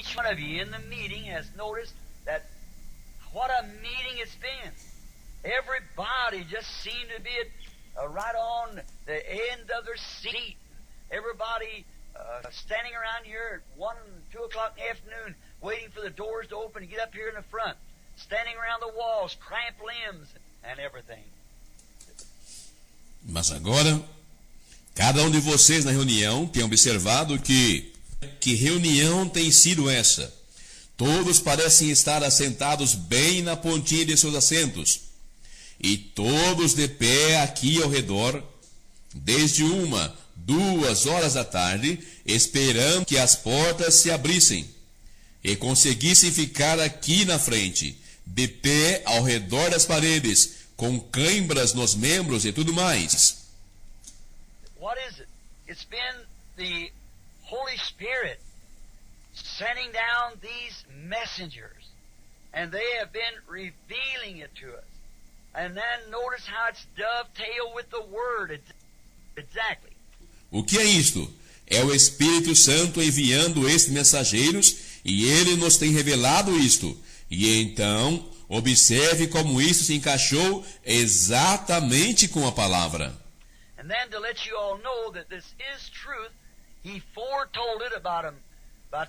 each one of you in the meeting has noticed that what a meeting it's been. Everybody just seemed to be right on the end of their seat. Everybody standing around here at 1, 2 o'clock in the afternoon, waiting for the doors to open to get up here in the front, standing around the walls, cramped limbs and everything. Mas agora, cada um de vocês na reunião tem observado que reunião tem sido essa. Todos parecem estar assentados bem na pontinha de seus assentos, e todos de pé aqui ao redor, desde 1, 2 horas da tarde, esperando que as portas se abrissem e conseguissem ficar aqui na frente, de pé ao redor das paredes, com câimbras nos membros e tudo mais. What is it? It's been the Holy Spirit sending down these messengers, and they have been revealing it to us. And then notice how it's dovetailed with the Word. Exactly. O que é isto? É o Espírito Santo enviando estes mensageiros, e ele nos tem revelado isto. E então, observe como isso se encaixou exatamente com a palavra. And then to let you all know that this is truth, he foretold it about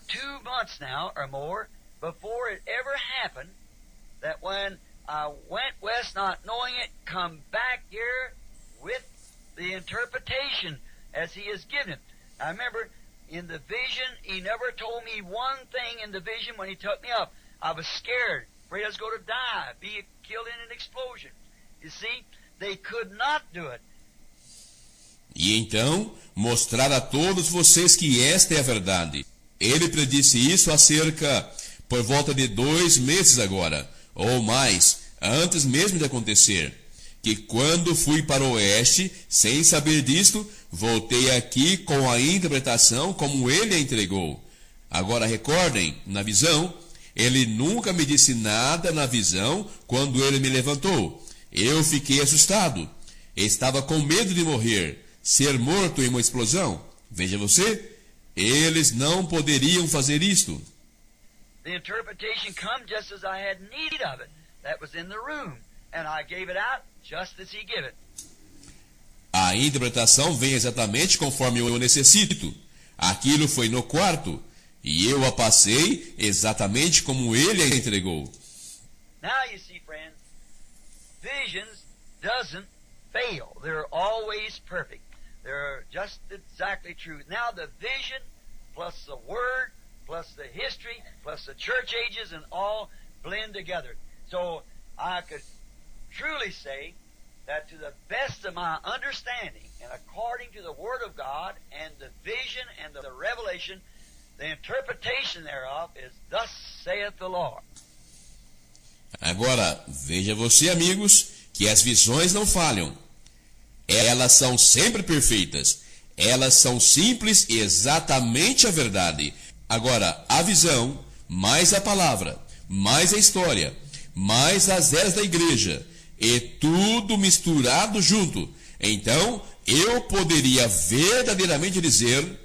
2 months now or more before it ever happened, that when I went west not knowing it, come back here with the interpretation as he has given it. I remember in the vision, he never told me one thing in the vision when he took me up. I was scared, afraid I was going to die, be killed in an explosion. You see, they could not do it. E então, mostrar a todos vocês que esta é a verdade. Ele predisse isso há cerca, por volta de 2 meses agora, ou mais, antes mesmo de acontecer, que quando fui para o oeste, sem saber disto, voltei aqui com a interpretação como ele a entregou. Agora recordem, na visão, ele nunca me disse nada na visão quando ele me levantou. Eu fiquei assustado. Estava com medo de morrer, ser morto em uma explosão. Veja você, eles não poderiam fazer isto. The interpretation come just as I had need of it. That was in the room, and I gave it out just as he gave it. A interpretação vem exatamente conforme eu necessito. Aquilo foi no quarto, e eu a passei exatamente como ele a entregou. Now you see, friends, visions doesn't fail. They're always perfect. They're just exactly true. Now the vision plus the Word plus the history plus the church ages and all blend together. So I could truly say that to the best of my understanding and according to the Word of God and the vision and the revelation, the interpretation thereof is thus saith the Lord. Agora, veja você, amigos, que as visões não falham. Elas são sempre perfeitas. Elas são simples e exatamente a verdade. Agora, a visão, mais a palavra, mais a história, mais as eras da igreja, e tudo misturado junto. Então, eu poderia verdadeiramente dizer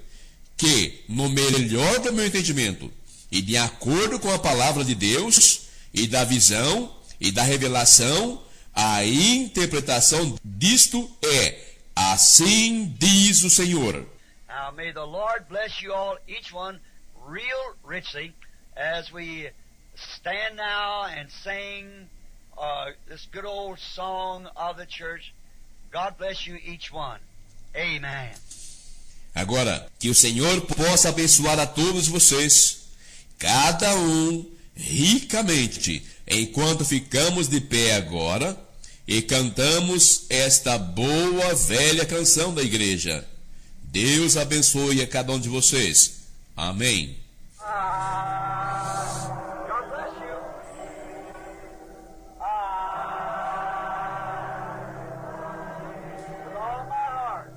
que, no melhor do meu entendimento, e de acordo com a palavra de Deus, e da visão, e da revelação, a interpretação disto é: assim diz o Senhor. Now may the Lord bless you all, each one, real richly, as we stand now and sing this good old song of the church. God bless you, each one. Amen. Agora, que o Senhor possa abençoar a todos vocês, cada um ricamente, enquanto ficamos de pé agora e cantamos esta boa velha canção da igreja. Deus abençoe a cada um de vocês. Amém. God bless you. With all my heart.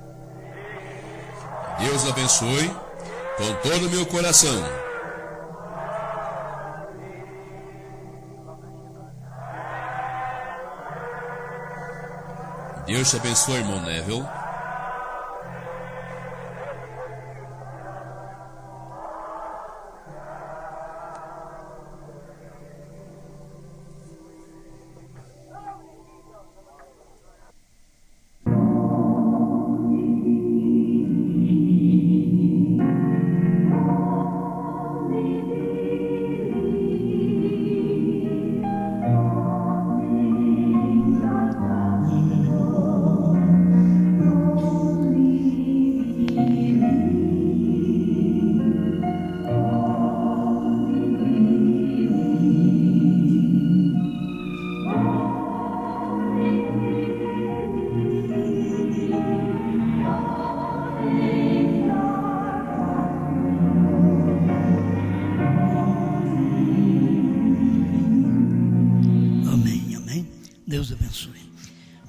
Deus abençoe com todo o meu coração. Deus te abençoe, irmão Neville.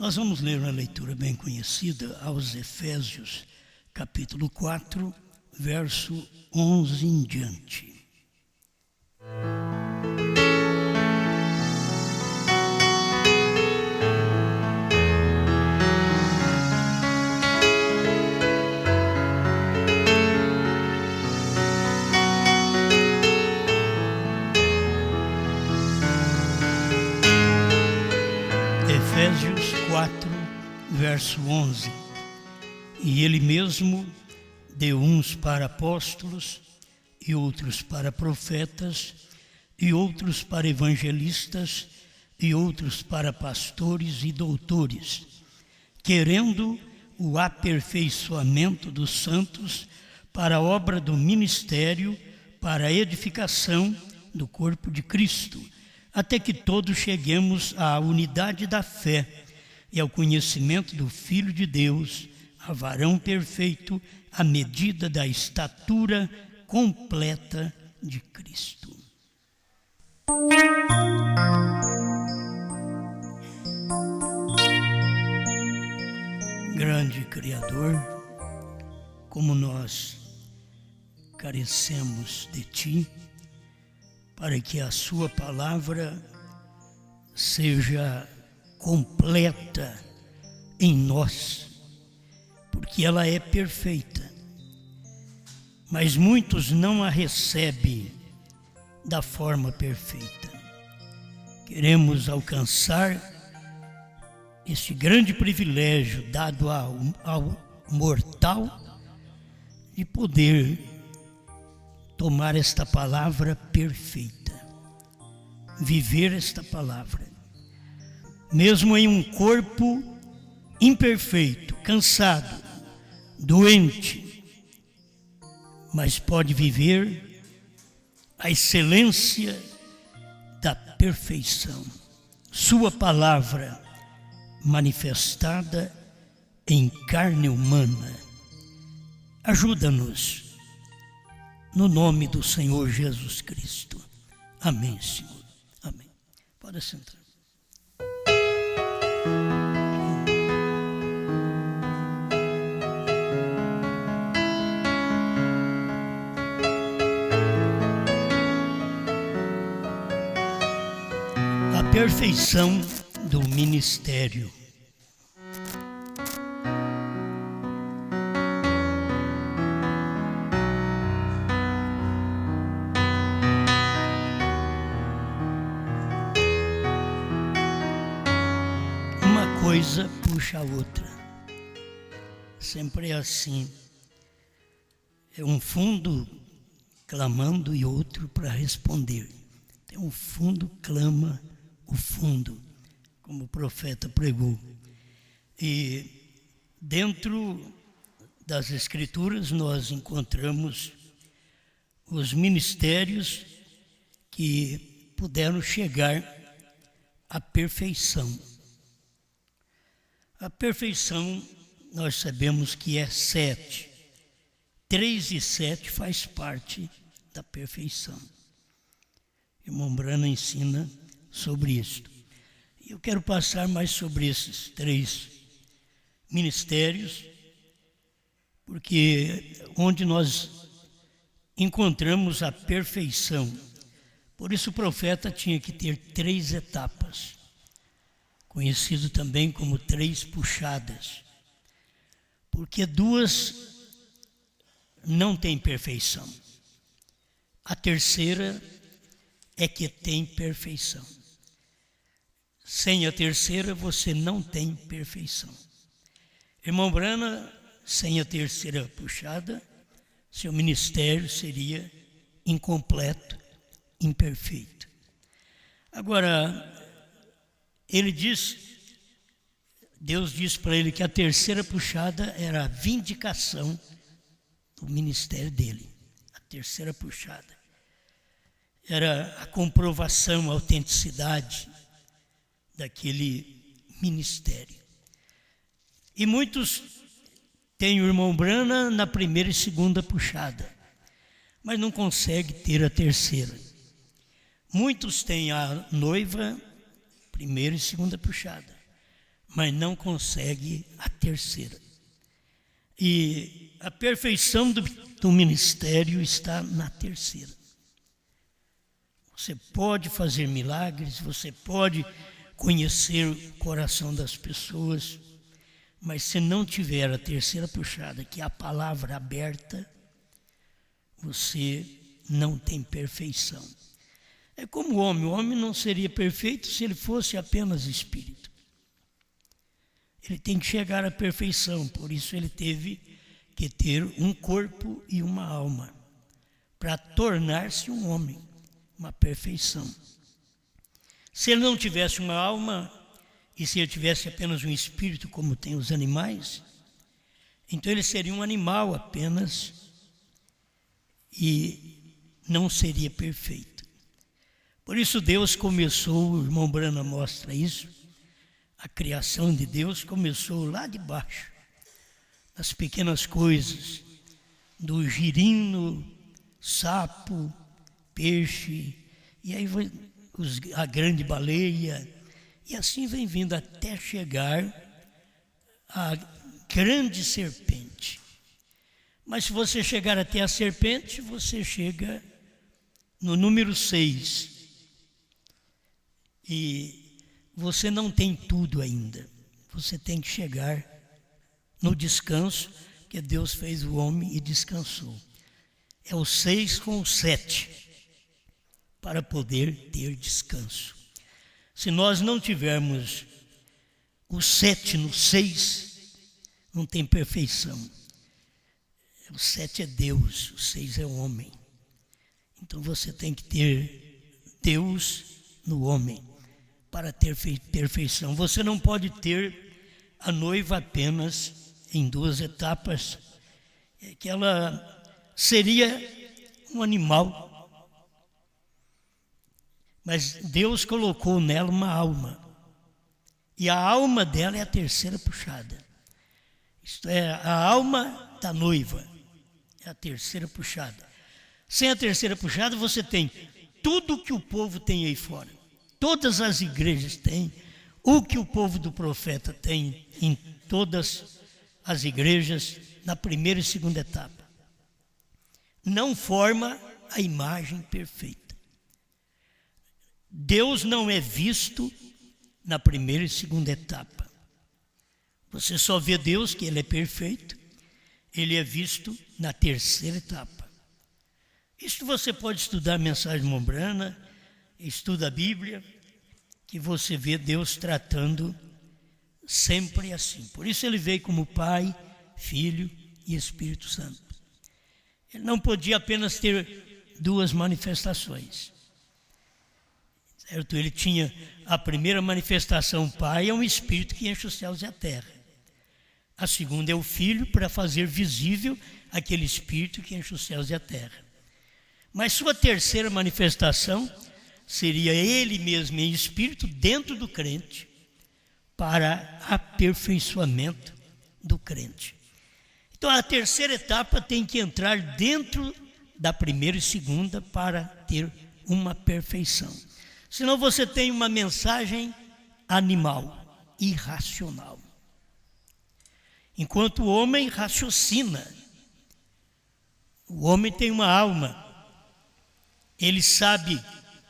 Nós vamos ler uma leitura bem conhecida aos Efésios, capítulo 4, verso 11 em diante. Efésios 4, verso 11. E ele mesmo deu uns para apóstolos, e outros para profetas, e outros para evangelistas, e outros para pastores e doutores, querendo o aperfeiçoamento dos santos para a obra do ministério, para a edificação do corpo de Cristo, até que todos cheguemos à unidade da fé e ao conhecimento do Filho de Deus, a varão perfeito, à medida da estatura completa de Cristo. Grande Criador, como nós carecemos de Ti, para que a Sua palavra seja completa em nós, porque ela é perfeita, mas muitos não a recebem da forma perfeita. Queremos alcançar este grande privilégio dado ao mortal de poder tomar esta palavra perfeita, viver esta palavra, mesmo em um corpo imperfeito, cansado, doente, mas pode viver a excelência da perfeição, sua palavra manifestada em carne humana. Ajuda-nos, no nome do Senhor Jesus Cristo. Amém, Senhor. Amém. Pode sentar. A perfeição do ministério. Uma coisa puxa a outra. Sempre é assim. É um fundo clamando e outro para responder. Tem um fundo clama o fundo, como o profeta pregou. E dentro das Escrituras nós encontramos os ministérios que puderam chegar à perfeição. A perfeição nós sabemos que é 7. 3 e 7 faz parte da perfeição. Irmão Brana ensina sobre isto. Eu quero passar mais sobre esses 3 ministérios, porque onde nós encontramos a perfeição. Por isso o profeta tinha que ter 3 etapas, conhecido também como 3 puxadas, porque 2 não têm perfeição. A terceira é que tem perfeição. Sem a terceira, você não tem perfeição. Irmão Brana, sem a terceira puxada, seu ministério seria incompleto, imperfeito. Agora, Deus diz para ele que a terceira puxada era a vindicação do ministério dele. A terceira puxada era a comprovação, a autenticidade daquele ministério. E muitos têm o irmão Brana na primeira e segunda puxada, mas não consegue ter a terceira. Muitos têm a noiva, primeira e segunda puxada, mas não consegue a terceira. E a perfeição do ministério está na terceira. Você pode fazer milagres, você pode conhecer o coração das pessoas, mas se não tiver a terceira puxada, que é a palavra aberta, você não tem perfeição. É como o homem não seria perfeito se ele fosse apenas espírito. Ele tem que chegar à perfeição, por isso ele teve que ter um corpo e uma alma, para tornar-se um homem, uma perfeição. Se ele não tivesse uma alma, e se ele tivesse apenas um espírito, como tem os animais, então ele seria um animal apenas e não seria perfeito. Por isso Deus começou, o irmão Brana mostra isso, a criação de Deus começou lá de baixo, das pequenas coisas, do girino, sapo, peixe, e aí a grande baleia, e assim vem vindo até chegar a grande serpente. Mas se você chegar até a serpente, você chega no número 6. E você não tem tudo ainda. Você tem que chegar no descanso, que Deus fez o homem e descansou. É o 6 com o 7, para poder ter descanso. Se nós não tivermos o 7 no 6, não tem perfeição. O 7 é Deus, o 6 é o homem. Então você tem que ter Deus no homem para ter perfeição. Você não pode ter a noiva apenas em 2 etapas, que ela seria um animal. Mas Deus colocou nela uma alma. E a alma dela é a terceira puxada. Isto é, a alma da noiva é a terceira puxada. Sem a terceira puxada, você tem tudo que o povo tem aí fora. Todas as igrejas têm. O que o povo do profeta tem em todas as igrejas, na primeira e segunda etapa. Não forma a imagem perfeita. Deus não é visto na primeira e segunda etapa. Você só vê Deus, que Ele é perfeito, Ele é visto na terceira etapa. Isto você pode estudar a mensagem Mombrana, estuda a Bíblia, que você vê Deus tratando sempre assim. Por isso Ele veio como Pai, Filho e Espírito Santo. Ele não podia apenas ter 2 manifestações. Certo? Ele tinha a primeira manifestação, Pai, é um Espírito que enche os céus e a terra. A segunda é o Filho, para fazer visível aquele Espírito que enche os céus e a terra. Mas sua terceira manifestação seria Ele mesmo em Espírito dentro do crente, para aperfeiçoamento do crente. Então a terceira etapa tem que entrar dentro da primeira e segunda para ter uma perfeição. Senão você tem uma mensagem animal, irracional. Enquanto o homem raciocina, o homem tem uma alma, ele sabe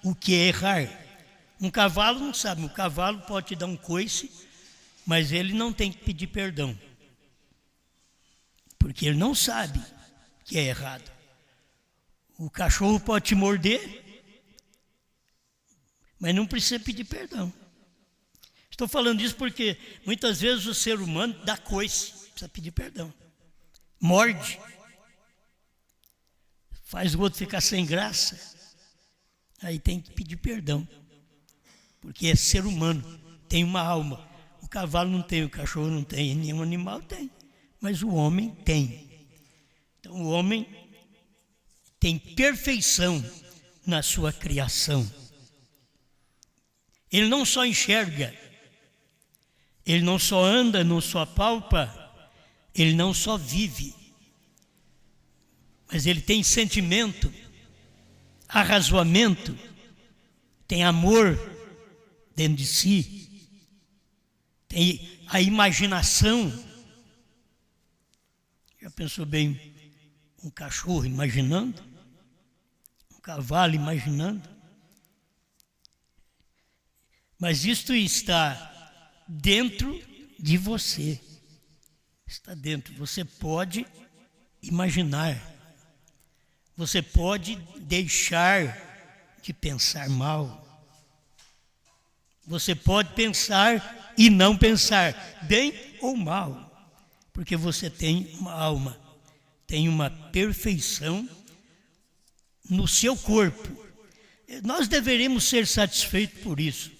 o que é errar. Um cavalo não sabe, um cavalo pode te dar um coice, mas ele não tem que pedir perdão, porque ele não sabe que é errado. O cachorro pode te morder, mas não precisa pedir perdão. Estou falando isso porque muitas vezes o ser humano dá coice, precisa pedir perdão. Morde, faz o outro ficar sem graça, aí tem que pedir perdão, porque é ser humano, tem uma alma. O cavalo não tem, o cachorro não tem, nenhum animal tem, mas o homem tem. Então o homem tem perfeição na sua criação. Ele não só enxerga, ele não só anda, não só apalpa, ele não só vive, mas ele tem sentimento, arrazoamento, tem amor dentro de si. tem a imaginação. Já pensou bem um cachorro imaginando? Um cavalo imaginando? Mas isto está dentro de você. Está dentro. Você pode imaginar. Você pode deixar de pensar mal. Você pode pensar e não pensar, bem ou mal. Porque você tem uma alma, tem uma perfeição no seu corpo. Nós deveríamos ser satisfeitos por isso.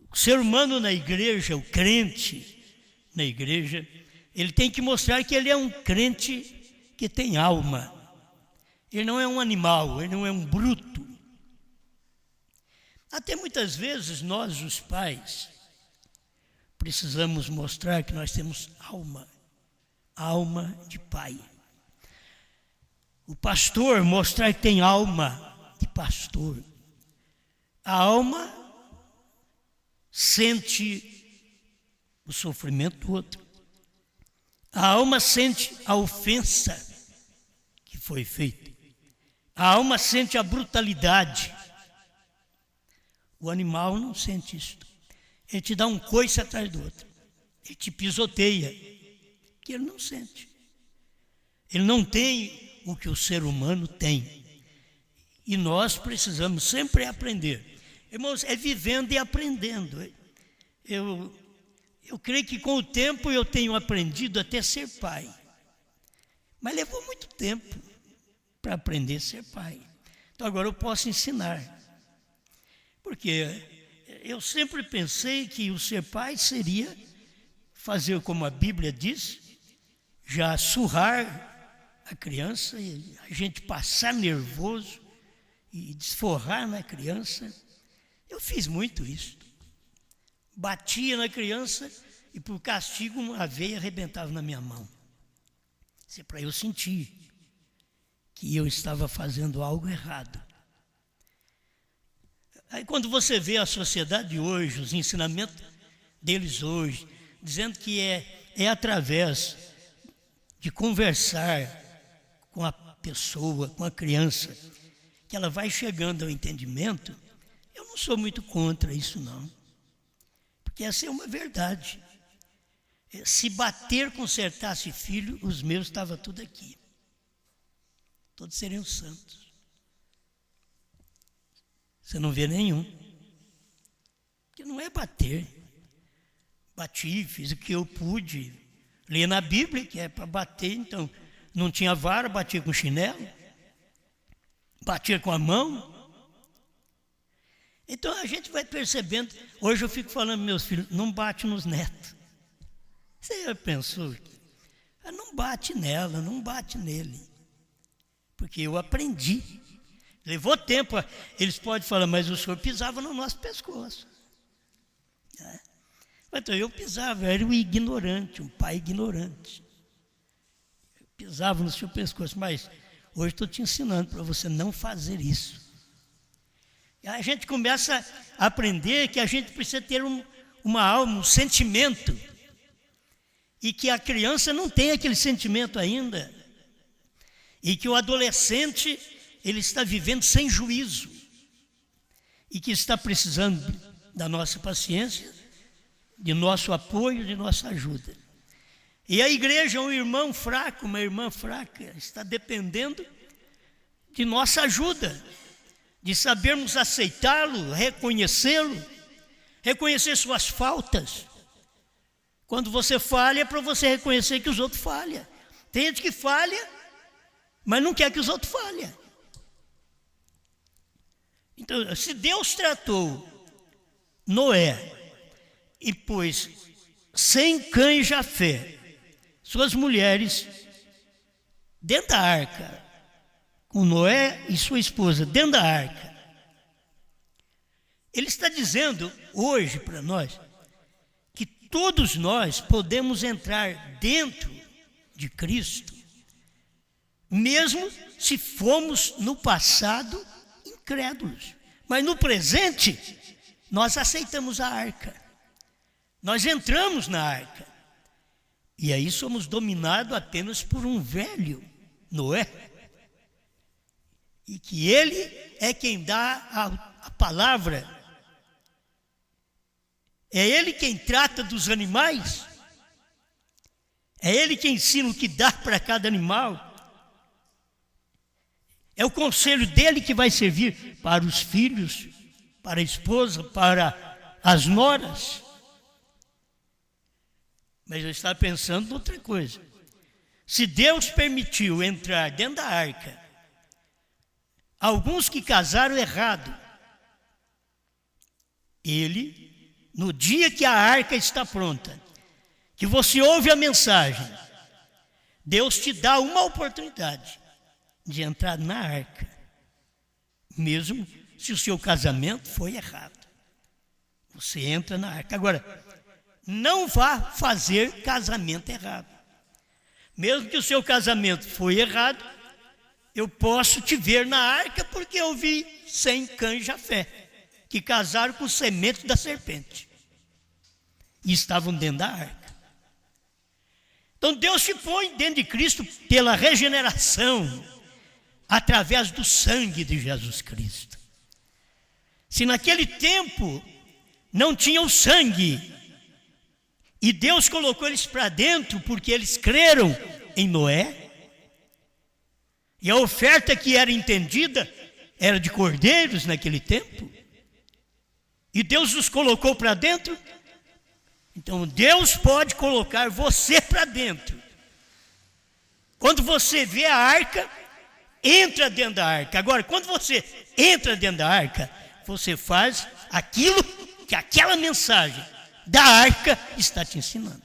O ser humano na igreja, o crente na igreja, ele tem que mostrar que ele é um crente que tem alma. Ele não é um animal, ele não é um bruto. Até muitas vezes nós, os pais, precisamos mostrar que nós temos alma, alma de pai. O pastor mostrar que tem alma de pastor. A alma sente o sofrimento do outro. A alma sente a ofensa que foi feita. A alma sente a brutalidade. O animal não sente isso. Ele te dá um coice atrás do outro. Ele te pisoteia. Que ele não sente. Ele não tem o que o ser humano tem. E nós precisamos sempre aprender. Irmãos, é vivendo e aprendendo. Eu creio que com o tempo eu tenho aprendido até ser pai. Mas levou muito tempo para aprender a ser pai. Então agora eu posso ensinar. Porque eu sempre pensei que o ser pai seria fazer como a Bíblia diz, já surrar a criança e a gente passar nervoso e desforrar na criança. Eu fiz muito isso. Batia na criança e por castigo uma veia arrebentava na minha mão. Isso é para eu sentir que eu estava fazendo algo errado. Aí quando você vê a sociedade hoje, os ensinamentos deles hoje, dizendo que é através de conversar com a pessoa, com a criança, que ela vai chegando ao entendimento, eu não sou muito contra isso não. Porque essa é uma verdade. Se bater consertasse filho, os meus estavam tudo aqui. Todos seriam santos. Você não vê nenhum. Porque não é bater. Bati, fiz o que eu pude. Li na Bíblia que é para bater, então não tinha vara, batia com chinelo. Batia com a mão. Então a gente vai percebendo. Hoje eu fico falando, meus filhos, não bate nos netos. Você já pensou? Não bate nela, não bate nele. Porque eu aprendi. Levou tempo. Eles podem falar, mas o senhor pisava no nosso pescoço. Então eu pisava, eu era um ignorante, um pai ignorante. Eu pisava no seu pescoço, mas hoje estou te ensinando para você não fazer isso. E a gente começa a aprender que a gente precisa ter uma alma, um sentimento. E que a criança não tem aquele sentimento ainda. E que o adolescente, ele está vivendo sem juízo. E que está precisando da nossa paciência, de nosso apoio, de nossa ajuda. E a igreja é um irmão fraco, uma irmã fraca, está dependendo de nossa ajuda, de sabermos aceitá-lo, reconhecê-lo, reconhecer suas faltas. Quando você falha, é para você reconhecer que os outros falham. Tem gente que falha, mas não quer que os outros falhem. Então, se Deus tratou Noé e pôs sem Cã e Jafé, suas mulheres, dentro da arca, com Noé e sua esposa dentro da arca, Ele está dizendo hoje para nós que todos nós podemos entrar dentro de Cristo, mesmo se fomos no passado incrédulos. Mas no presente, nós aceitamos a arca. Nós entramos na arca. E aí somos dominados apenas por um velho, Noé. E que ele é quem dá a palavra. É ele quem trata dos animais. É ele quem ensina o que dá para cada animal. É o conselho dele que vai servir para os filhos, para a esposa, para as noras. Mas eu estava pensando em outra coisa. Se Deus permitiu entrar dentro da arca alguns que casaram errado, ele, no dia que a arca está pronta, que você ouve a mensagem, Deus te dá uma oportunidade de entrar na arca, mesmo se o seu casamento foi errado. Você entra na arca. Agora, não vá fazer casamento errado. Mesmo que o seu casamento foi errado, eu posso te ver na arca porque eu vi 100 cães de Jafé que casaram com semente da serpente e estavam dentro da arca. Então Deus te põe dentro de Cristo pela regeneração, através do sangue de Jesus Cristo. Se naquele tempo não tinha o sangue, e Deus colocou eles para dentro porque eles creram em Noé, e a oferta que era entendida era de cordeiros naquele tempo, e Deus os colocou para dentro. Então Deus pode colocar você para dentro. Quando você vê a arca, entra dentro da arca. Agora, quando você entra dentro da arca, você faz aquilo que aquela mensagem da arca está te ensinando.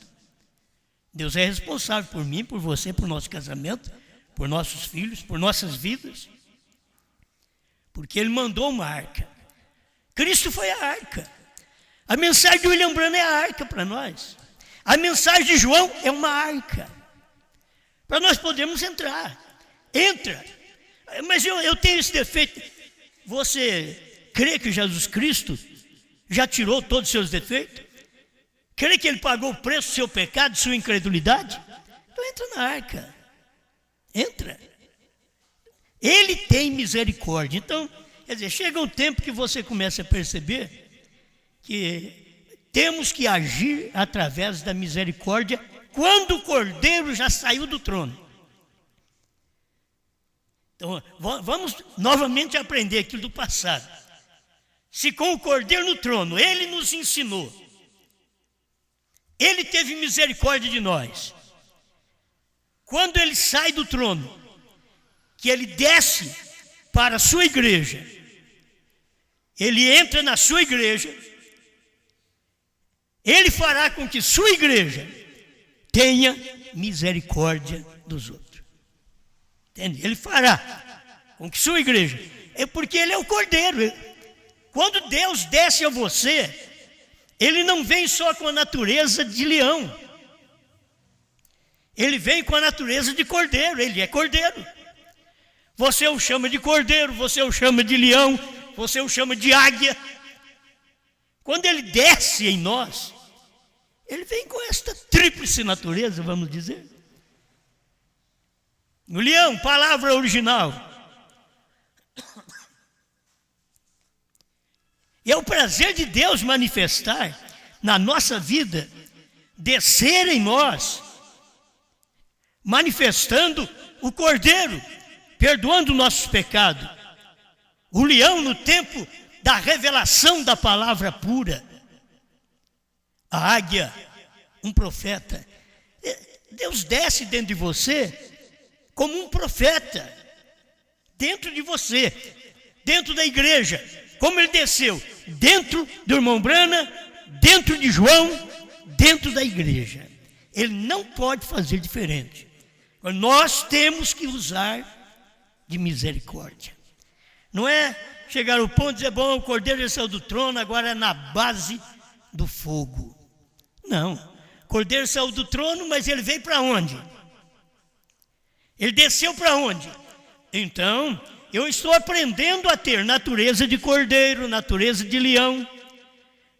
Deus é responsável por mim, por você, por nosso casamento, por nossos filhos, por nossas vidas, porque Ele mandou uma arca. Cristo foi a arca. A mensagem de William Branham é a arca para nós. A mensagem de João é uma arca para nós podermos entrar. Entra. Mas eu tenho esse defeito. Você crê que Jesus Cristo já tirou todos os seus defeitos? Crê que Ele pagou o preço do seu pecado, sua incredulidade? Então entra na arca. Entra. Ele tem misericórdia. Então, quer dizer, chega um tempo que você começa a perceber que temos que agir através da misericórdia quando o Cordeiro já saiu do trono. Então, vamos novamente aprender aquilo do passado. Se com o Cordeiro no trono, Ele nos ensinou, Ele teve misericórdia de nós. Quando Ele sai do trono, que Ele desce para a sua igreja, Ele entra na sua igreja, Ele fará com que sua igreja tenha misericórdia dos outros. Entende? Ele fará com que sua igreja, é porque Ele é o Cordeiro. Quando Deus desce a você, Ele não vem só com a natureza de leão, Ele vem com a natureza de cordeiro. Ele é cordeiro. Você o chama de cordeiro, você o chama de leão, você o chama de águia. Quando Ele desce em nós, Ele vem com esta tríplice natureza, vamos dizer. O leão, palavra original. E é o prazer de Deus manifestar na nossa vida, descer em nós, manifestando o Cordeiro, perdoando nossos pecados. O leão no tempo da revelação da palavra pura. A águia, um profeta. Deus desce dentro de você como um profeta, dentro de você, dentro da igreja, como Ele desceu dentro do irmão Branham, dentro de João, dentro da igreja. Ele não pode fazer diferente. Nós temos que usar de misericórdia. Não é chegar ao ponto de dizer, bom, o Cordeiro saiu do trono, agora é na base do fogo. Não, o Cordeiro saiu do trono, mas Ele veio para onde? Ele desceu para onde? Então, eu estou aprendendo a ter natureza de cordeiro, natureza de leão,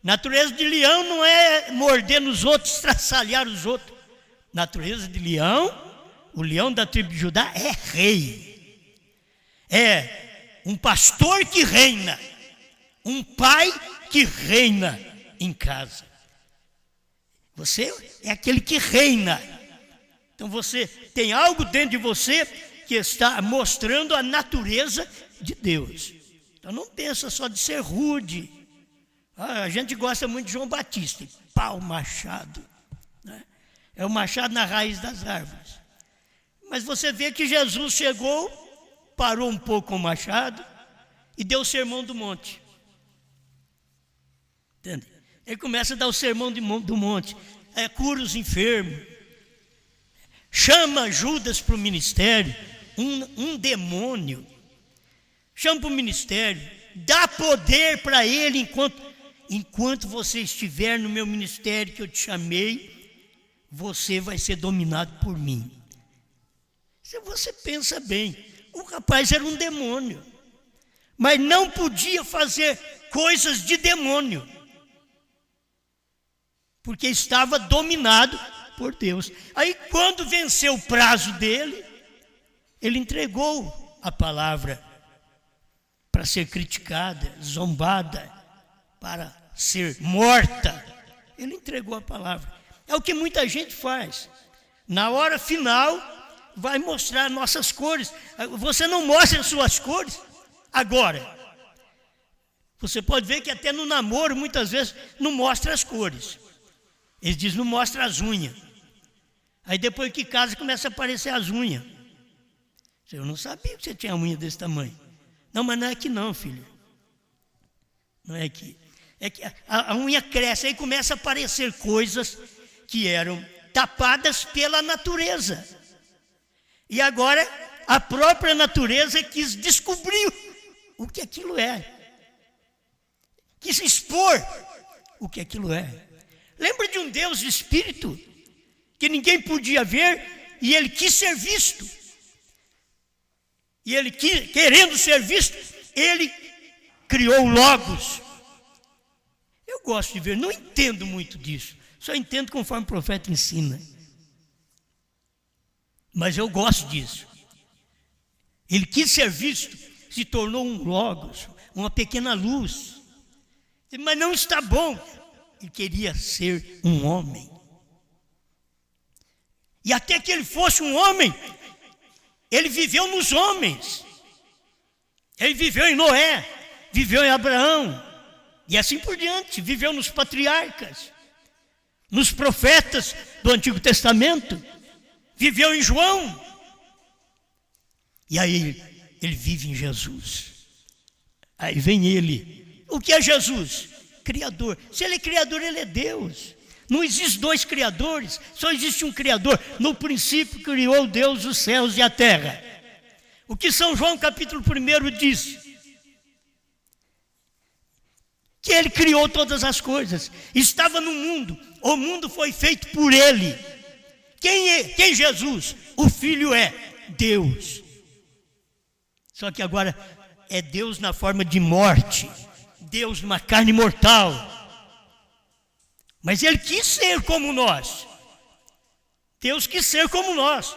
Natureza de leão não é morder nos outros, estraçalhar os outros. Natureza de leão, o leão da tribo de Judá é rei. É um pastor que reina. Um pai que reina em casa. Você é aquele que reina. Então você tem algo dentro de você que está mostrando a natureza de Deus. Então não pensa só de ser rude. A gente gosta muito de João Batista. Pau, machado. Né? É o machado na raiz das árvores. Mas você vê que Jesus chegou, parou um pouco com o machado e deu o sermão do monte. Entende? Ele começa a dar o sermão do monte. Cura os enfermos. Chama Judas para o ministério. Um demônio. Chama para o ministério. Dá poder para ele enquanto você estiver no meu ministério que eu te chamei, você vai ser dominado por mim. Se você pensa bem, o rapaz era um demônio, mas não podia fazer coisas de demônio, porque estava dominado por Deus. Aí quando venceu o prazo dele, ele entregou a palavra para ser criticada, zombada, para ser morta. Ele entregou a palavra. É o que muita gente faz. Na hora final, vai mostrar nossas cores. Você não mostra as suas cores agora. Você pode ver que até no namoro, muitas vezes, não mostra as cores. Eles dizem, não mostra as unhas. Aí depois que casa, começa a aparecer as unhas. Eu não sabia que você tinha unha desse tamanho. Não, mas não é aqui não, filho. Não é aqui. É que a unha cresce, aí começa a aparecer coisas que eram tapadas pela natureza. E agora a própria natureza quis descobrir o que aquilo é. Quis expor o que aquilo é. Lembra de um Deus de espírito que ninguém podia ver e ele quis ser visto. E ele, querendo ser visto, ele criou o Logos. Eu gosto de ver, não entendo muito disso, só entendo conforme o profeta ensina. Mas eu gosto disso. Ele quis ser visto, se tornou um Logos, uma pequena luz. Mas não está bom. Ele queria ser um homem. E até que ele fosse um homem, ele viveu nos homens. Ele viveu em Noé, viveu em Abraão, e assim por diante. Viveu nos patriarcas, nos profetas do Antigo Testamento. Viveu em João. E aí ele vive em Jesus. Aí vem ele. O que é Jesus? Criador. Se ele é criador, ele é Deus. Não existe dois criadores, só existe um criador. No princípio criou Deus os céus e a terra. O que São João capítulo 1 diz? Que ele criou todas as coisas. Estava no mundo, o mundo foi feito por ele. Quem Jesus? O Filho é Deus. Só que agora é Deus na forma de morte. Deus numa carne mortal. Mas ele quis ser como nós. Deus quis ser como nós.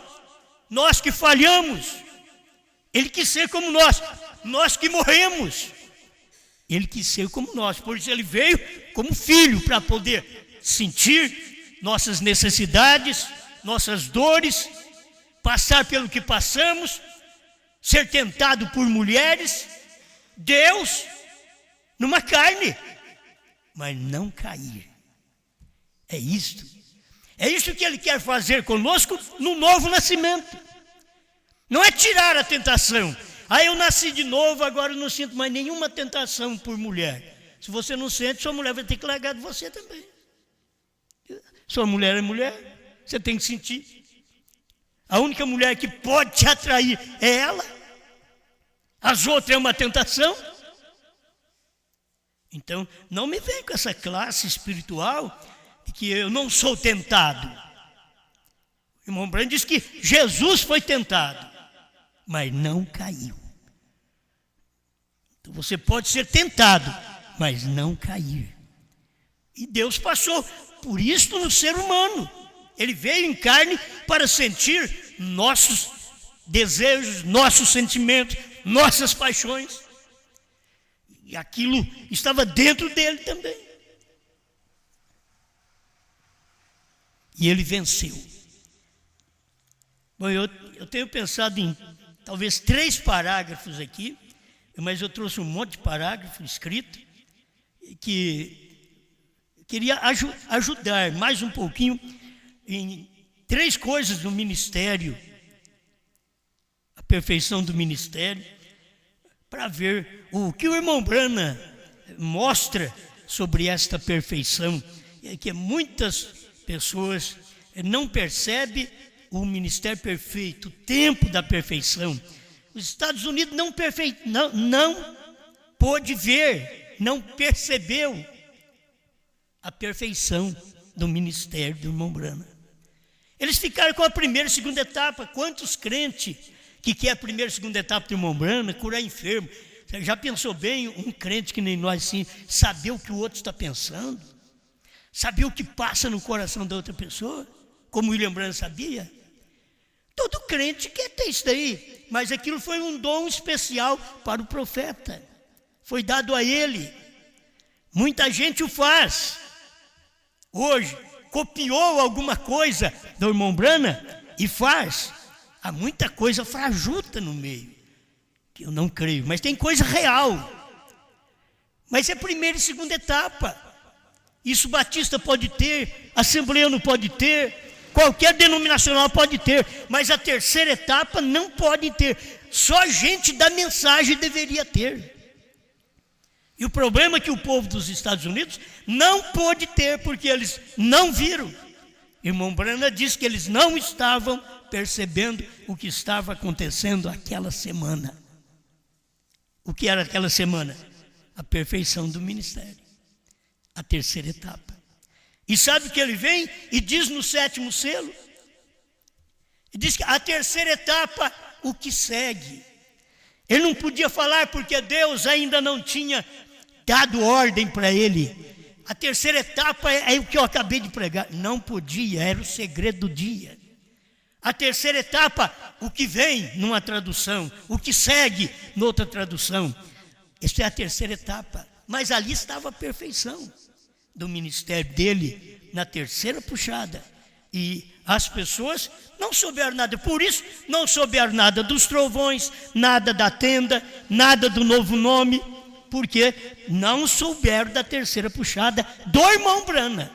Nós que falhamos. Ele quis ser como nós. Nós que morremos. Ele quis ser como nós. Por isso ele veio como filho, para poder sentir nossas necessidades, nossas dores, passar pelo que passamos, ser tentado por mulheres. Deus numa carne, mas não cair. É isto. É isso que ele quer fazer conosco no novo nascimento. Não é tirar a tentação. Eu nasci de novo, agora eu não sinto mais nenhuma tentação por mulher. Se você não sente, sua mulher vai ter que largar de você também. Sua mulher é mulher, você tem que sentir. A única mulher que pode te atrair é ela. As outras é uma tentação. Então, não me vem com essa classe espiritual de que eu não sou tentado. O irmão Branham diz que Jesus foi tentado, mas não caiu. Então, você pode ser tentado, mas não cair. E Deus passou por isto no ser humano. Ele veio em carne para sentir nossos desejos, nossos sentimentos, nossas paixões. E aquilo estava dentro dele também. E ele venceu. Bom, eu tenho pensado em talvez 3 parágrafos aqui, mas eu trouxe um monte de parágrafo escrito, que queria ajudar mais um pouquinho em 3 coisas do ministério, a perfeição do ministério, para ver o que o irmão Branham mostra sobre esta perfeição, que muitas pessoas não percebem o ministério perfeito, o tempo da perfeição. Os Estados Unidos não pôde ver, não percebeu a perfeição do ministério do irmão Branham. Eles ficaram com a primeira e segunda etapa. Quantos crentes que quer a primeira e segunda etapa do irmão Branham, curar enfermo? Você já pensou bem, um crente que nem nós, assim, saber o que o outro está pensando? Saber o que passa no coração da outra pessoa? Como William Branham sabia? Todo crente quer ter isso daí, mas aquilo foi um dom especial para o profeta. Foi dado a ele. Muita gente o faz. Hoje, copiou alguma coisa do irmão Branham e faz. Há muita coisa fajuta no meio, que eu não creio, mas tem coisa real. Mas é primeira e segunda etapa. Isso Batista pode ter, Assembleano pode ter, qualquer denominacional pode ter, mas a terceira etapa não pode ter. Só gente da mensagem deveria ter. E o problema é que o povo dos Estados Unidos não pôde ter, porque eles não viram. Irmão Branham disse que eles não estavam percebendo o que estava acontecendo aquela semana. O que era aquela semana? A perfeição do ministério. A terceira etapa. E sabe que ele vem e diz no 7º selo? E diz que a terceira etapa, o que segue. Ele não podia falar porque Deus ainda não tinha dado ordem para ele. A terceira etapa é o que eu acabei de pregar. Não podia, era o segredo do dia. A terceira etapa, o que vem numa tradução, o que segue noutra tradução. Esta é a terceira etapa. Mas ali estava a perfeição do ministério dele na terceira puxada. E as pessoas não souberam nada. Por isso, não souberam nada dos trovões, nada da tenda, nada do novo nome, porque não souberam da terceira puxada do irmão Branham.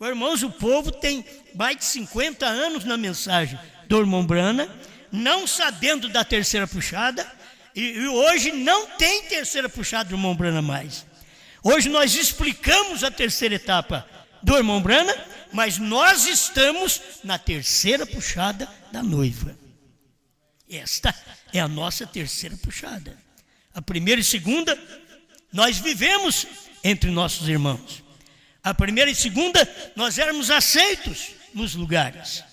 Irmãos, o povo tem mais de 50 anos na mensagem do irmão Branham, não sabendo da terceira puxada, e hoje não tem terceira puxada do irmão Branham mais. Hoje nós explicamos a terceira etapa do irmão Branham, mas nós estamos na terceira puxada da noiva. Esta é a nossa terceira puxada. A primeira e segunda, nós vivemos entre nossos irmãos. A primeira e segunda, nós éramos aceitos nos lugares.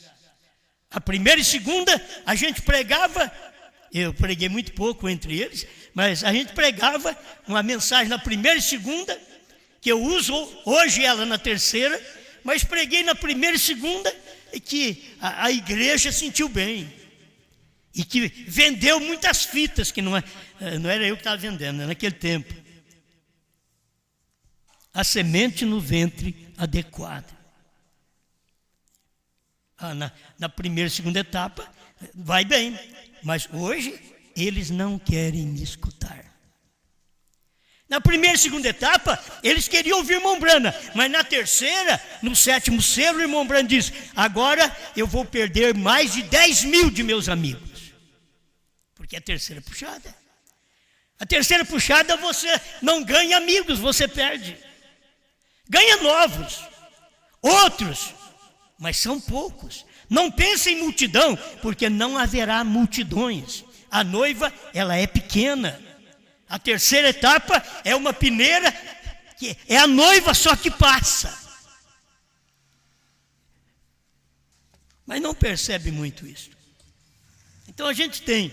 A primeira e segunda, a gente pregava, eu preguei muito pouco entre eles, mas a gente pregava uma mensagem na primeira e segunda, que eu uso hoje ela na terceira, mas preguei na primeira e segunda, e que a igreja sentiu bem. E que vendeu muitas fitas, que não era eu que estava vendendo, naquele tempo. A semente no ventre adequada. Na primeira e segunda etapa, vai bem. Mas hoje, eles não querem me escutar. Na primeira e segunda etapa, eles queriam ouvir o irmão Branham. Mas na terceira, no 7º selo, o irmão Branham diz: agora eu vou perder mais de 10 mil de meus amigos. Porque é a terceira puxada. A terceira puxada você não ganha amigos, você perde. Ganha novos, outros, mas são poucos. Não pense em multidão, porque não haverá multidões. A noiva, ela é pequena. A terceira etapa é uma peneira, que é a noiva só que passa. Mas não percebe muito isso. Então a gente tem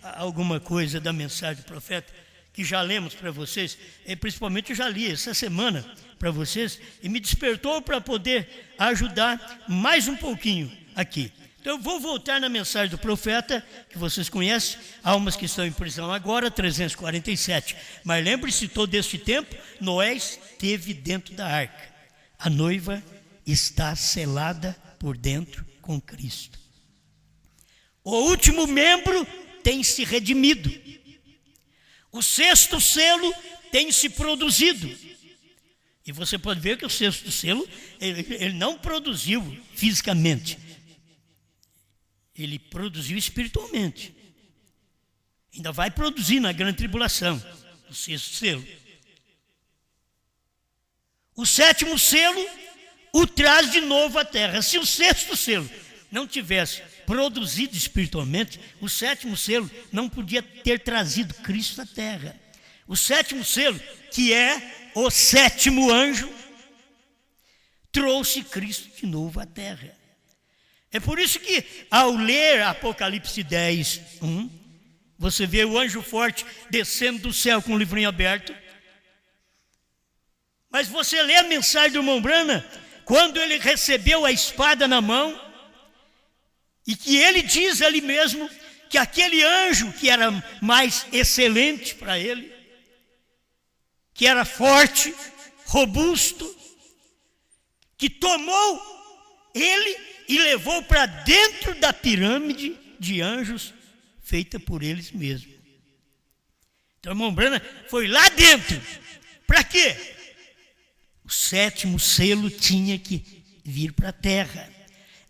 alguma coisa da mensagem do profeta que já lemos para vocês, principalmente eu já li essa semana para vocês, e me despertou para poder ajudar mais um pouquinho aqui. Então eu vou voltar na mensagem do profeta, que vocês conhecem, almas que estão em prisão agora, 347. Mas lembre-se, todo este tempo, Noé esteve dentro da arca. A noiva está selada por dentro com Cristo. O último membro tem se redimido. O sexto selo tem se produzido. E você pode ver que o sexto selo, ele não produziu fisicamente. Ele produziu espiritualmente. Ainda vai produzir na grande tribulação, o sexto selo. O sétimo selo o traz de novo à terra. Se o sexto selo não tivesse produzido espiritualmente, o sétimo selo não podia ter trazido Cristo à terra. O sétimo selo, que é o sétimo anjo, trouxe Cristo de novo à terra. É por isso que, ao ler Apocalipse 10, 1, você vê o anjo forte descendo do céu com o livrinho aberto. Mas você lê a mensagem do irmão Branham, quando ele recebeu a espada na mão, e que ele diz ali mesmo que aquele anjo que era mais excelente para ele, que era forte, robusto, que tomou ele e levou para dentro da pirâmide de anjos feita por eles mesmos. Então, irmão Branham foi lá dentro. Para quê? O sétimo selo tinha que vir para a terra.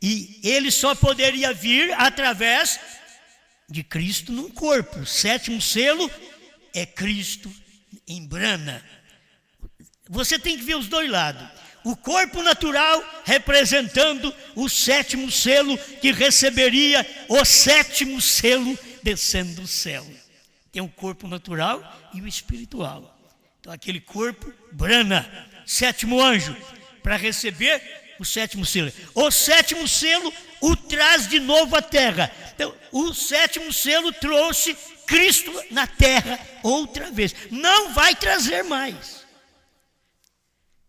E ele só poderia vir através de Cristo num corpo. O sétimo selo é Cristo em Branham. Você tem que ver os dois lados. O corpo natural representando o sétimo selo que receberia o sétimo selo descendo do céu. Tem o corpo natural e o espiritual. Então aquele corpo, Branham, sétimo anjo, para receber o sétimo selo. O sétimo selo o traz de novo à terra. Então o sétimo selo trouxe Cristo na terra outra vez. Não vai trazer mais.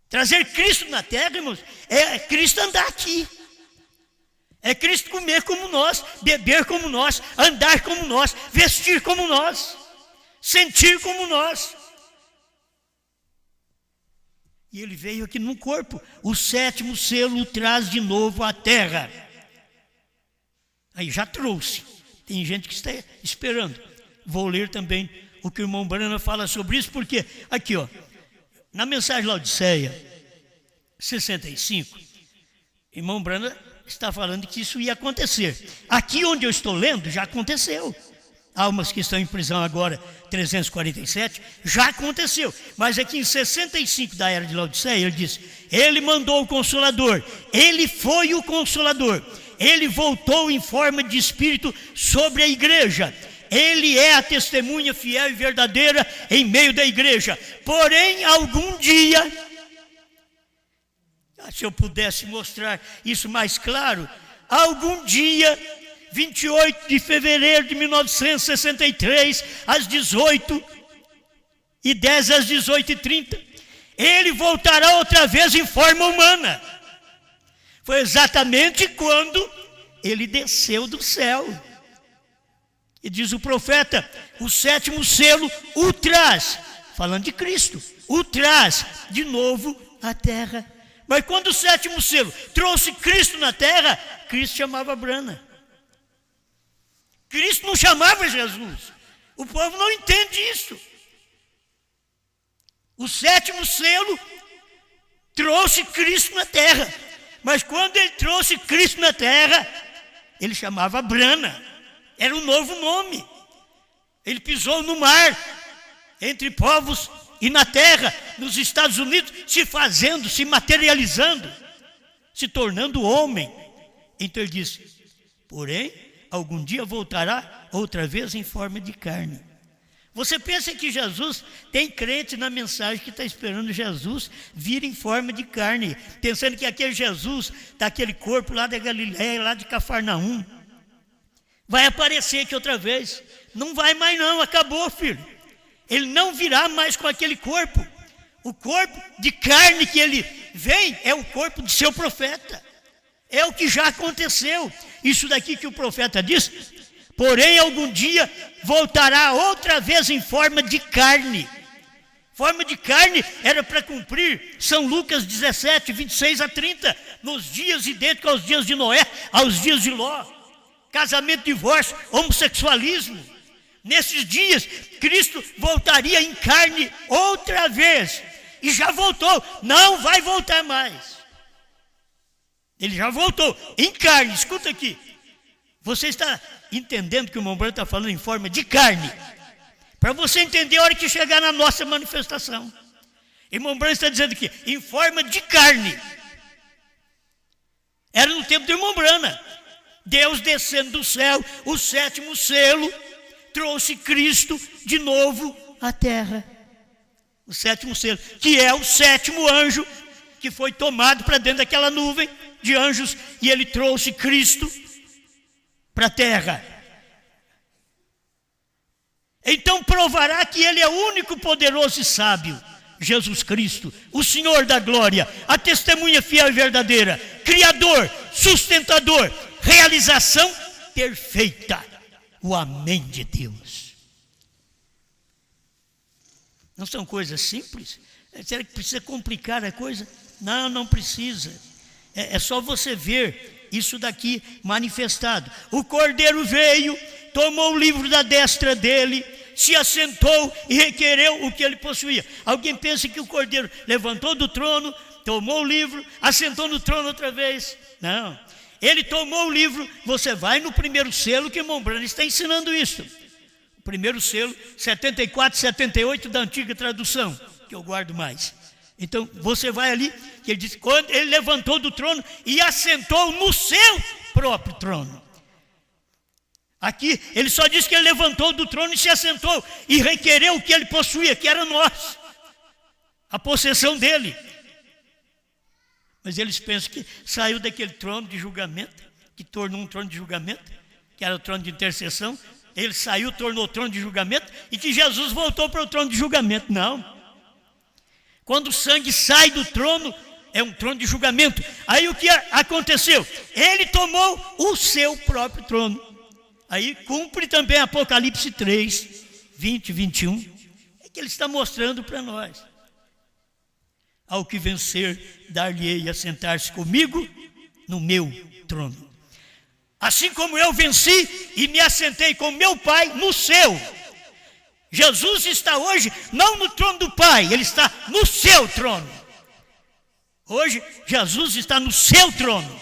Trazer Cristo na terra, irmãos, é Cristo andar aqui. É Cristo comer como nós, beber como nós, andar como nós, vestir como nós, sentir como nós. E ele veio aqui num corpo. O sétimo selo o traz de novo à terra. Aí já trouxe. Tem gente que está esperando. Vou ler também o que o irmão Branham fala sobre isso, porque aqui, ó, na mensagem Laodiceia 65, irmão Branham está falando que isso ia acontecer. Aqui onde eu estou lendo, já aconteceu. Almas que estão em prisão agora, 347, já aconteceu. Mas aqui em 65 da era de Laodiceia, ele diz: ele mandou o Consolador, ele foi o Consolador, ele voltou em forma de Espírito sobre a igreja. Ele é a testemunha fiel e verdadeira em meio da igreja. Porém, algum dia, se eu pudesse mostrar isso mais claro, algum dia, 28 de fevereiro de 1963, às 18h10, às 18h30, ele voltará outra vez em forma humana. Foi exatamente quando ele desceu do céu. E diz o profeta, o sétimo selo o traz, falando de Cristo, o traz de novo à terra. Mas quando o sétimo selo trouxe Cristo na terra, Cristo chamava Branham. Cristo não chamava Jesus. O povo não entende isso. O sétimo selo trouxe Cristo na terra. Mas quando ele trouxe Cristo na terra, ele chamava Branham. Era um novo nome. Ele pisou no mar, entre povos e na terra, nos Estados Unidos, se fazendo, se materializando, se tornando homem. Então ele disse: porém, algum dia voltará outra vez em forma de carne. Você pensa que Jesus, tem crente na mensagem que está esperando Jesus vir em forma de carne, pensando que aquele Jesus, daquele corpo lá da Galileia, lá de Cafarnaum, vai aparecer aqui outra vez. Não vai mais não, acabou, filho. ele não virá mais com aquele corpo. O corpo de carne que ele vem é o corpo de seu profeta. É o que já aconteceu. Isso daqui que o profeta diz, porém algum dia voltará outra vez em forma de carne. Forma de carne era para cumprir São Lucas 17, 26 a 30, nos dias idênticos aos dias de Noé, aos dias de Ló. Casamento, divórcio, homossexualismo. Nesses dias, Cristo voltaria em carne outra vez. E já voltou, não vai voltar mais. Ele já voltou em carne. Escuta aqui. Você está entendendo que o irmão Branco está falando em forma de carne? Para você entender a hora que chegar na nossa manifestação. O irmão Branco está dizendo aqui, em forma de carne. Era no tempo do irmão Branco. Deus descendo do céu, o sétimo selo, trouxe Cristo de novo à terra. O sétimo selo, que é o sétimo anjo, que foi tomado para dentro daquela nuvem de anjos, e ele trouxe Cristo para a terra. Então provará que ele é o único poderoso e sábio, Jesus Cristo, o Senhor da glória, a testemunha fiel e verdadeira, Criador, sustentador, realização perfeita, o Amém de Deus. Não são coisas simples? Será que precisa complicar a coisa? Não, não precisa. É só você ver isso daqui manifestado. O Cordeiro veio, tomou o livro da destra dele, se assentou e requereu o que ele possuía. Alguém pensa que o Cordeiro levantou do trono, tomou o livro, assentou no trono outra vez? Não. Ele tomou o livro. Você vai no primeiro selo, que o irmão Branco está ensinando isso. O primeiro selo, 74, 78 da antiga tradução, que eu guardo mais. Então, você vai ali, que ele diz, quando ele levantou do trono e assentou no seu próprio trono. Aqui, ele só diz que ele levantou do trono e se assentou e requereu o que ele possuía, que era nós, a possessão dele. Mas eles pensam que saiu daquele trono de julgamento, que tornou um trono de julgamento, que era o trono de intercessão. Ele saiu, tornou o trono de julgamento, e que Jesus voltou para o trono de julgamento. Não. Quando o sangue sai do trono, é um trono de julgamento. Aí o que aconteceu? Ele tomou o seu próprio trono. Aí cumpre também Apocalipse 3, 20, 21. É que ele está mostrando para nós. Ao que vencer, dar-lhe-ei a sentar-se comigo no meu trono. Assim como eu venci e me assentei com meu Pai no seu. Jesus está hoje não no trono do Pai, ele está no seu trono. Hoje, Jesus está no seu trono.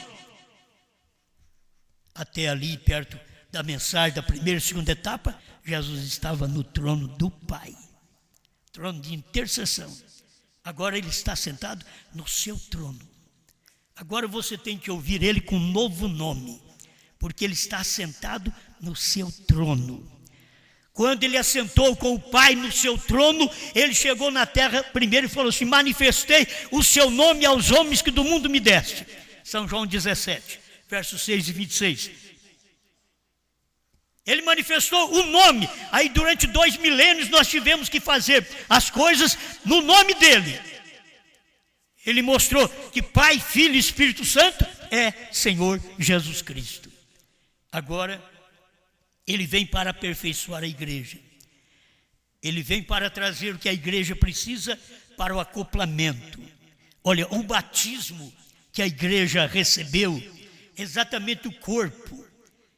Até ali, perto da mensagem da primeira e segunda etapa, Jesus estava no trono do Pai. Trono de intercessão. Agora ele está sentado no seu trono. Agora você tem que ouvir ele com um novo nome, porque ele está sentado no seu trono. Quando ele assentou com o Pai no seu trono, ele chegou na terra primeiro e falou assim: manifestei o seu nome aos homens que do mundo me deste. São João 17, versos 6 e 26. Ele manifestou o nome. Aí durante 2 milênios nós tivemos que fazer as coisas no nome dele. Ele mostrou que Pai, Filho e Espírito Santo é Senhor Jesus Cristo. Agora, ele vem para aperfeiçoar a igreja. Ele vem para trazer o que a igreja precisa para o acoplamento. Olha, o batismo que a igreja recebeu, exatamente o corpo,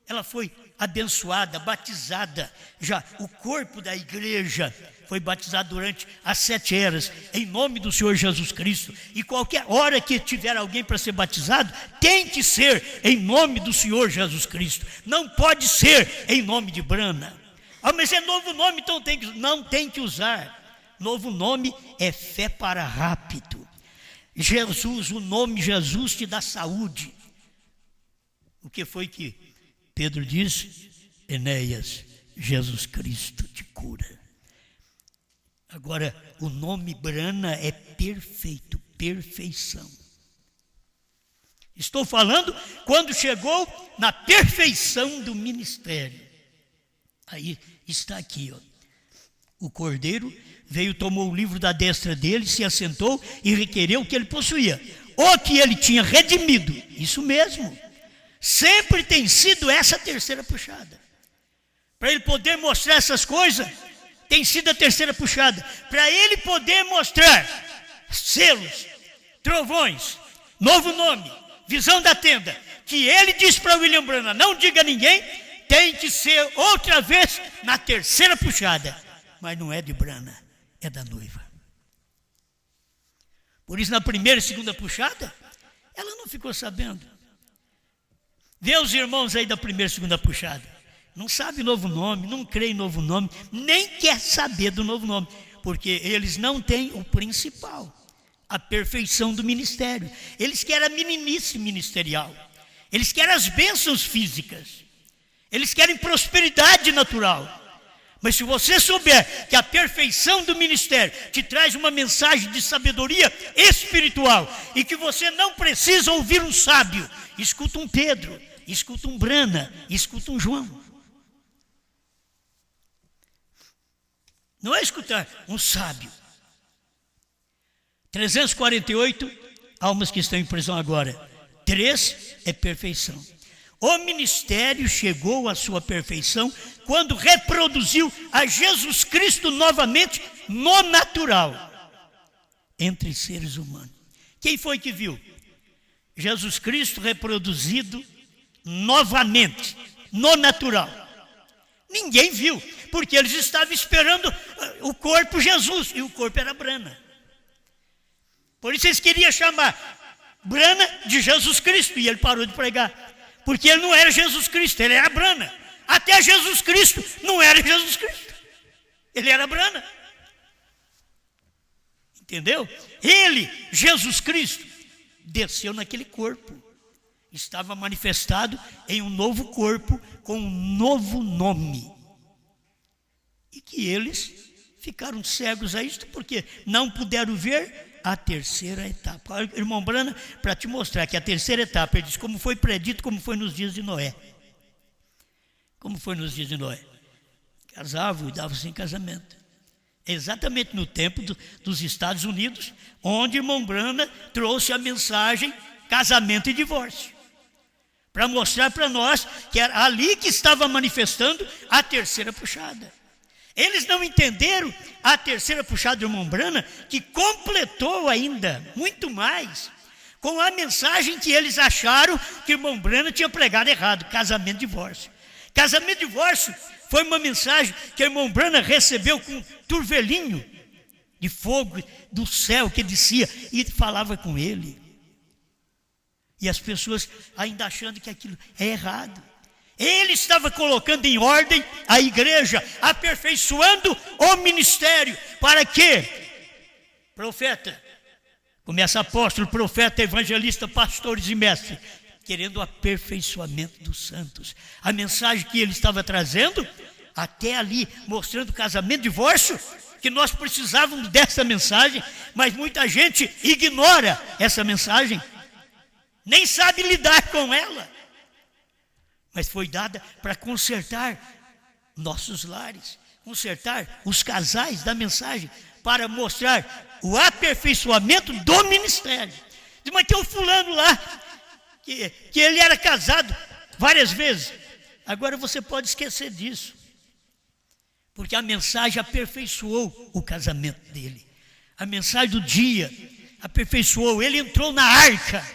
ela foi abençoada, batizada. Já o corpo da igreja foi batizado durante as 7 eras, em nome do Senhor Jesus Cristo. E qualquer hora que tiver alguém para ser batizado, tem que ser em nome do Senhor Jesus Cristo. Não pode ser em nome de Brana. Ah, mas é novo nome, então não tem que usar. Novo nome é fé para rápido. Jesus, o nome Jesus te dá saúde. O que foi que Pedro disse? Enéas, Jesus Cristo te cura. Agora, o nome Brana é perfeito, perfeição. Estou falando quando chegou na perfeição do ministério. Aí está aqui, ó. O cordeiro veio, tomou o livro da destra dele, se assentou e requereu o que ele possuía, o que ele tinha redimido. Isso mesmo. Sempre tem sido essa a terceira puxada. Para ele poder mostrar essas coisas, tem sido a terceira puxada. Para ele poder mostrar selos, trovões, novo nome, visão da tenda, que ele disse para William Branham, não diga a ninguém, tem que ser outra vez na terceira puxada. Mas não é de Branham, é da noiva. Por isso, na primeira e segunda puxada, ela não ficou sabendo. Vê os irmãos aí da primeira e segunda puxada. Não sabe novo nome, não crê em novo nome, nem quer saber do novo nome, porque eles não têm o principal, a perfeição do ministério. Eles querem a meninice ministerial, eles querem as bênçãos físicas, eles querem prosperidade natural. Mas se você souber que a perfeição do ministério te traz uma mensagem de sabedoria espiritual e que você não precisa ouvir um sábio, escuta um Pedro, escuta um Branham, escuta um João. Não é escutar um sábio. 348 almas que estão em prisão agora. 3 é perfeição. O ministério chegou à sua perfeição quando reproduziu a Jesus Cristo novamente no natural, entre seres humanos. Quem foi que viu? Jesus Cristo reproduzido novamente, no natural. Ninguém viu, porque eles estavam esperando o corpo Jesus, e o corpo era Branham. Por isso eles queriam chamar Branham de Jesus Cristo, e ele parou de pregar, porque ele não era Jesus Cristo, ele era Branham. Até Jesus Cristo não era Jesus Cristo, ele era Branham. Entendeu? Ele, Jesus Cristo, desceu naquele corpo, estava manifestado em um novo corpo, com um novo nome. E que eles ficaram cegos a isto, porque não puderam ver a terceira etapa. Irmão Branham, para te mostrar que a terceira etapa, ele diz como foi predito, como foi nos dias de Noé. Como foi nos dias de Noé? Casavam e davam-se em casamento. Exatamente no tempo dos Estados Unidos, onde irmão Branham trouxe a mensagem casamento e divórcio, para mostrar para nós que era ali que estava manifestando a terceira puxada. Eles não entenderam a terceira puxada do irmão Branham, que completou ainda muito mais com a mensagem que eles acharam que o irmão Branham tinha pregado errado, casamento e divórcio. Casamento e divórcio foi uma mensagem que o irmão Branham recebeu com um turvelinho de fogo do céu que descia e falava com ele. E as pessoas ainda achando que aquilo é errado. Ele estava colocando em ordem a igreja, aperfeiçoando o ministério. Para quê? Profeta, começa apóstolo, profeta, evangelista, pastores e mestres, querendo o aperfeiçoamento dos santos. A mensagem que ele estava trazendo, até ali, mostrando casamento e divórcio, que nós precisávamos dessa mensagem, mas muita gente ignora essa mensagem, nem sabe lidar com ela. Mas foi dada para consertar nossos lares, consertar os casais da mensagem, para mostrar o aperfeiçoamento do ministério. Mas tem um fulano lá, que ele era casado várias vezes. Agora você pode esquecer disso, porque a mensagem aperfeiçoou o casamento dele. A mensagem do dia aperfeiçoou. Ele entrou na arca,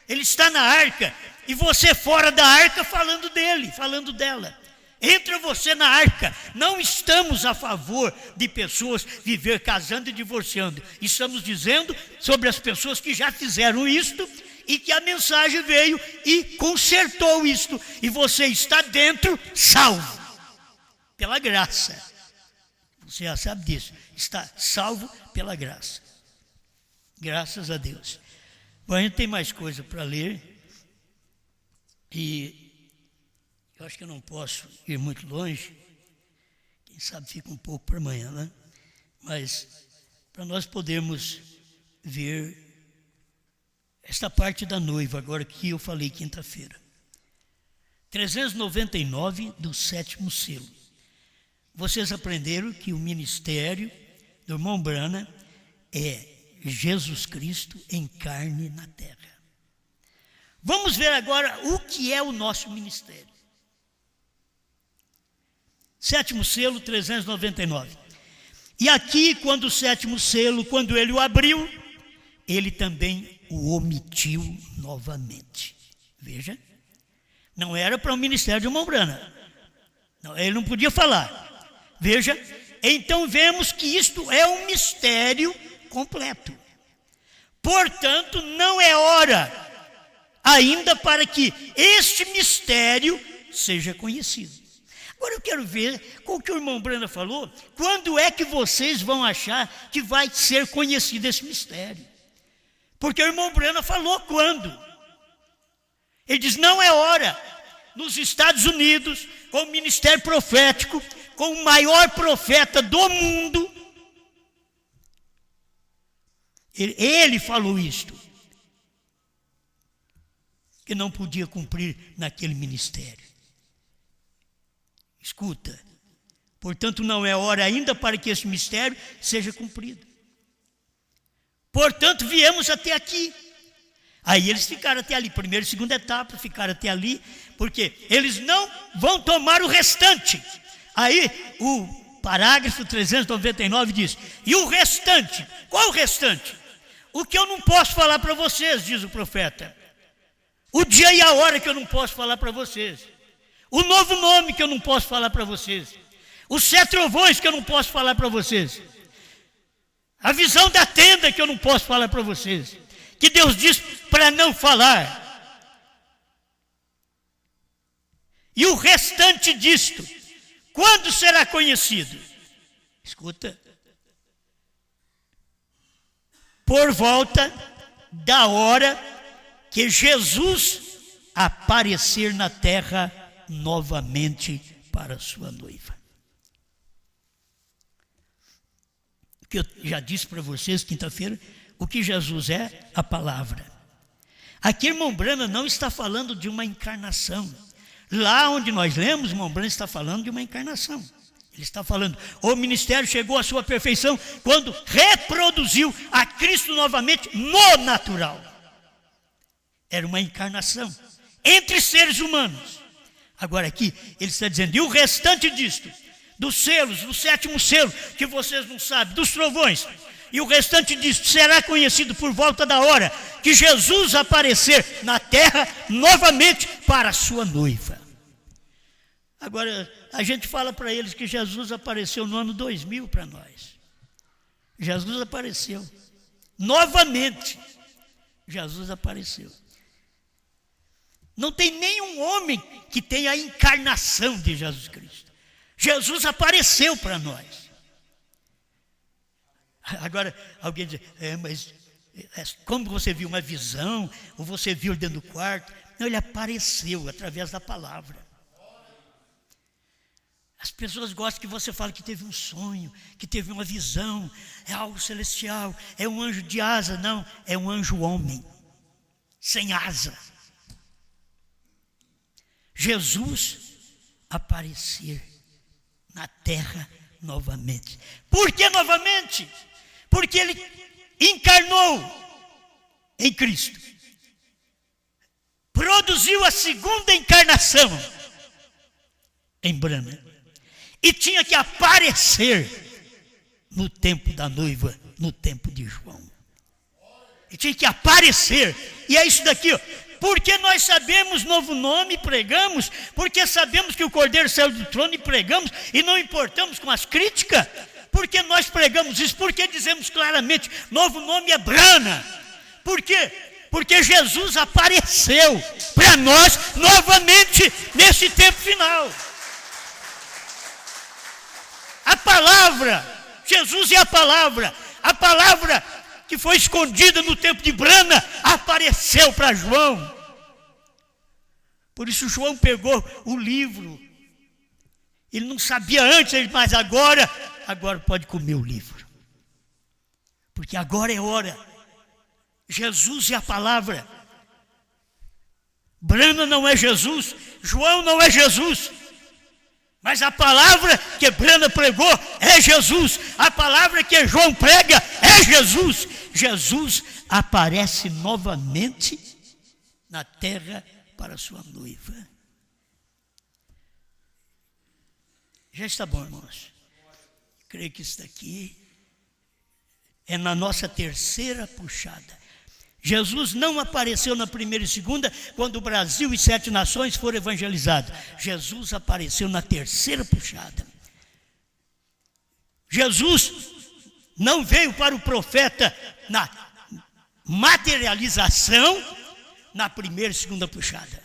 ele está na arca, e você fora da arca falando dele, falando dela. Entra você na arca. Não estamos a favor de pessoas viver casando e divorciando. Estamos dizendo sobre as pessoas que já fizeram isto e que a mensagem veio e consertou isto. E você está dentro, salvo, pela graça. Você já sabe disso. Está salvo pela graça. Graças a Deus. Bom, a gente tem mais coisa para ler. E eu acho que eu não posso ir muito longe. Quem sabe fica um pouco para amanhã, né? Mas para nós podermos ver esta parte da noiva, agora que eu falei quinta-feira. 399 do sétimo selo. vocês aprenderam que o ministério do irmão Branham é Jesus Cristo em carne na terra. Vamos ver agora o que é o nosso ministério. Sétimo selo, 399. E aqui, quando o sétimo selo, quando ele o abriu, ele também o omitiu novamente. Veja, não era para o ministério de irmão Branham. Não, ele não podia falar. Veja, então vemos que isto é um mistério completo. Portanto, não é hora ainda para que este mistério seja conhecido. Agora eu quero ver com o que o irmão Branham falou, quando é que vocês vão achar que vai ser conhecido esse mistério? Porque o irmão Branham falou quando. Ele diz, não é hora. Nos Estados Unidos, com o ministério profético, com o maior profeta do mundo, ele falou isto, que não podia cumprir naquele ministério. Escuta, portanto não é hora ainda para que esse mistério seja cumprido. Portanto viemos até aqui. Aí eles ficaram até ali, primeira e segunda etapa, ficaram até ali, porque eles não vão tomar o restante. Aí o parágrafo 399 diz, e o restante, qual o restante? O que eu não posso falar para vocês, diz o profeta. O dia e a hora que eu não posso falar para vocês. O novo nome que eu não posso falar para vocês. Os 7 trovões que eu não posso falar para vocês. A visão da tenda que eu não posso falar para vocês. Que Deus diz para não falar. E o restante disto, quando será conhecido? Escuta. Por volta da hora que Jesus aparecer na terra novamente para sua noiva. O que eu já disse para vocês quinta-feira, o que Jesus é? A palavra. Aqui, irmão Branham não está falando de uma encarnação. Lá onde nós lemos, irmão Branham está falando de uma encarnação. Ele está falando, o ministério chegou à sua perfeição quando reproduziu a Cristo novamente no natural. Era uma encarnação entre seres humanos. Agora aqui, ele está dizendo, e o restante disto, dos selos, do 7º selo, que vocês não sabem, dos trovões, e o restante disto será conhecido por volta da hora que Jesus aparecer na terra novamente para a sua noiva. Agora, a gente fala para eles que Jesus apareceu no ano 2000 para nós. Jesus apareceu. Novamente, Jesus apareceu. Não tem nenhum homem que tenha a encarnação de Jesus Cristo. Jesus apareceu para nós. Agora, alguém diz, mas como você viu uma visão, ou você viu dentro do quarto? Não, ele apareceu através da palavra. As pessoas gostam que você fale que teve um sonho, que teve uma visão, é algo celestial, é um anjo de asa. Não, é um anjo homem, sem asa. Jesus aparecer na terra novamente. Por que novamente? Porque ele encarnou em Cristo. Produziu a segunda encarnação em Branham. E tinha que aparecer no tempo da noiva, no tempo de João. E tinha que aparecer. E é isso daqui, ó. Porque nós sabemos novo nome e pregamos, porque sabemos que o Cordeiro saiu do trono e pregamos, e não importamos com as críticas, porque nós pregamos isso, porque dizemos claramente, novo nome é Branham. Por quê? Porque Jesus apareceu para nós novamente nesse tempo final. A palavra, Jesus é a palavra que foi escondida no tempo de Branham, apareceu para João. Por isso João pegou o livro. Ele não sabia antes, mas agora pode comer o livro. Porque agora é hora. Jesus é a palavra. Branham não é Jesus, João não é Jesus. Mas a palavra que Brana pregou é Jesus. A palavra que João prega é Jesus. Jesus aparece novamente na terra para sua noiva. Já está bom, irmãos. Creio que isso daqui é na nossa terceira puxada. Jesus não apareceu na primeira e segunda, quando o Brasil e 7 nações foram evangelizados. Jesus apareceu na terceira puxada. Jesus não veio para o profeta na materialização, na primeira e segunda puxada,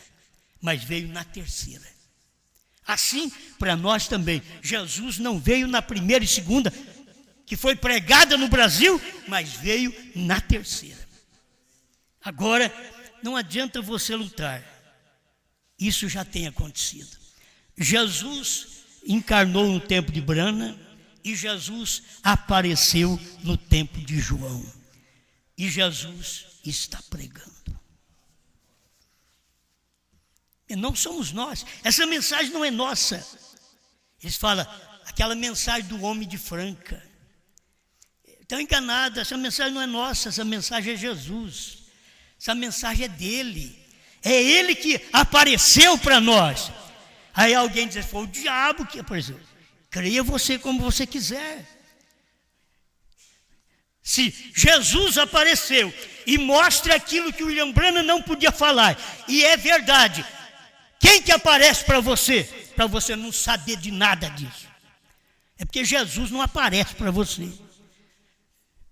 mas veio na terceira. Assim, para nós também, Jesus não veio na primeira e segunda, que foi pregada no Brasil, mas veio na terceira. Agora, não adianta você lutar. Isso já tem acontecido. Jesus encarnou no tempo de Brana e Jesus apareceu no tempo de João. E Jesus está pregando. E não somos nós. Essa mensagem não é nossa. Eles falam, aquela mensagem do homem de Franca. Estão enganados, essa mensagem não é nossa, essa mensagem é Jesus. Essa mensagem é dele. É ele que apareceu para nós. Aí alguém diz, foi o diabo que apareceu. Creia você como você quiser. Se Jesus apareceu e mostra aquilo que o William Branham não podia falar, e é verdade, quem que aparece para você? Para você não saber de nada disso. É porque Jesus não aparece para você.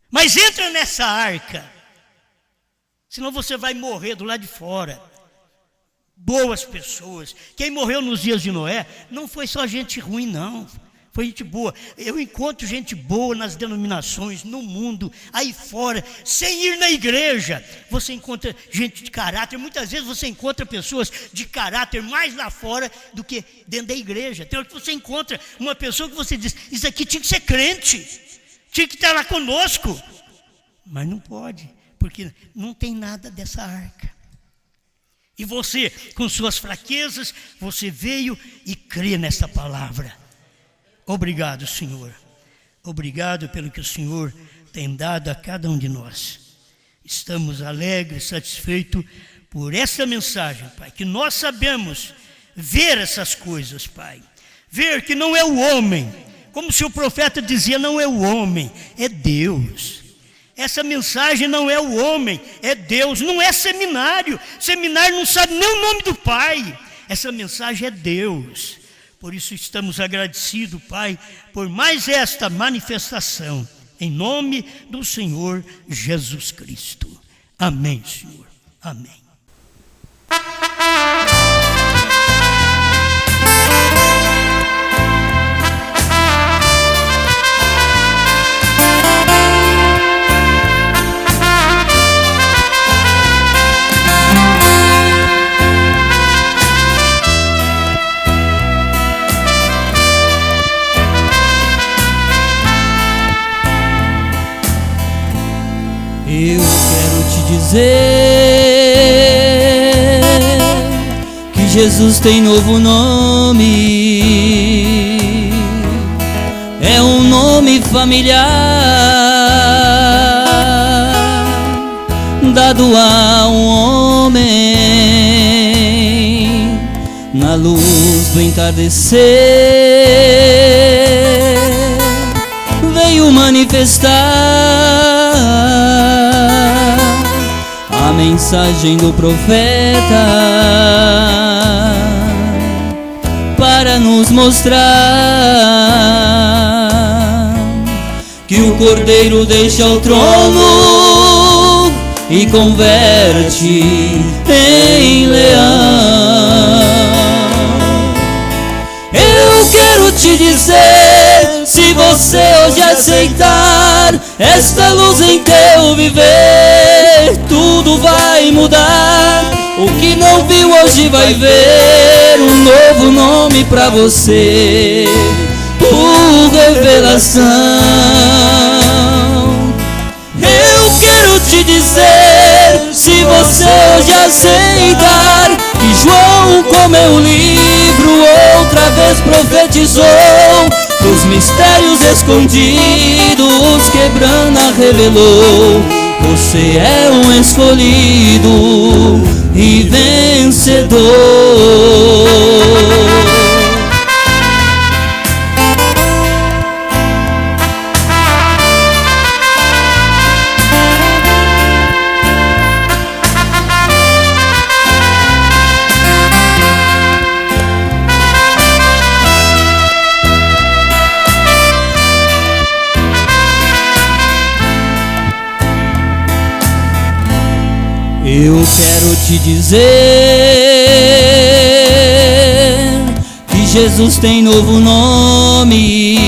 Mas entra nessa arca. Senão você vai morrer do lado de fora. Boas pessoas. Quem morreu nos dias de Noé não foi só gente ruim, não. Foi gente boa. Eu encontro gente boa nas denominações, no mundo, aí fora, sem ir na igreja. Você encontra gente de caráter. Muitas vezes você encontra pessoas de caráter mais lá fora do que dentro da igreja. Tem hora que você encontra uma pessoa que você diz, isso aqui tinha que ser crente, tinha que estar lá conosco. Mas não pode. Porque não tem nada dessa arca. E você, com suas fraquezas, você veio e crê nesta palavra. Obrigado, Senhor. Obrigado pelo que o Senhor tem dado a cada um de nós. Estamos alegres, satisfeitos por essa mensagem, Pai. Que nós sabemos ver essas coisas, Pai. Ver que não é o homem. Como se o profeta dizia, não é o homem, é Deus. Essa mensagem não é o homem, é Deus. Não é seminário. Seminário não sabe nem o nome do Pai. Essa mensagem é Deus. Por isso estamos agradecidos, Pai, por mais esta manifestação. Em nome do Senhor Jesus Cristo. Amém, Senhor. Amém. Eu quero te dizer que Jesus tem novo nome. É um nome familiar dado a um homem na luz do entardecer. Veio manifestar a mensagem do profeta para nos mostrar que o Cordeiro deixa o trono e converte em leão. Eu quero te dizer, se você hoje aceitar esta luz em teu viver, tudo vai mudar. O que não viu hoje vai ver um novo nome pra você, por revelação. Eu quero te dizer, se você hoje aceitar que João comeu o livro outra vez, vez profetizou dos mistérios escondidos que Brana revelou. Você é um escolhido e vencedor. Eu quero te dizer que Jesus tem novo nome.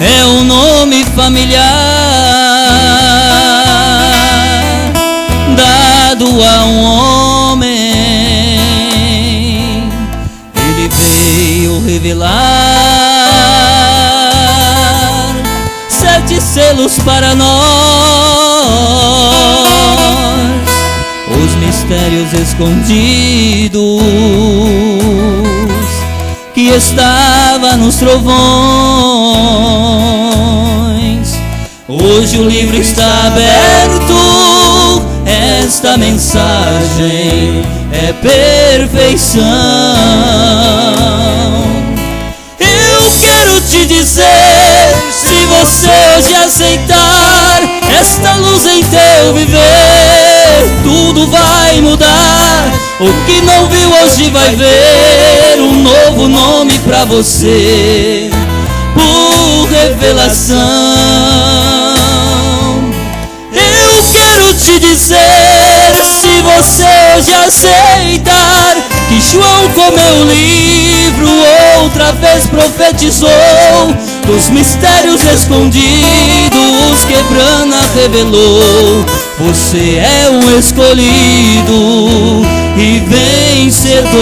É um nome familiar dado a um homem. Ele veio revelar 7 selos para nós, os mistérios escondidos que estava nos trovões. Hoje o livro está aberto, esta mensagem é perfeição. Eu quero te dizer, se você hoje aceitar esta luz em teu viver, tudo vai mudar. O que não viu hoje vai ver um novo nome pra você, por revelação. Eu quero te dizer, se você hoje aceitar que João, com meu livro, outra vez profetizou dos mistérios escondidos que Brana revelou. Você é um escolhido e vencedor.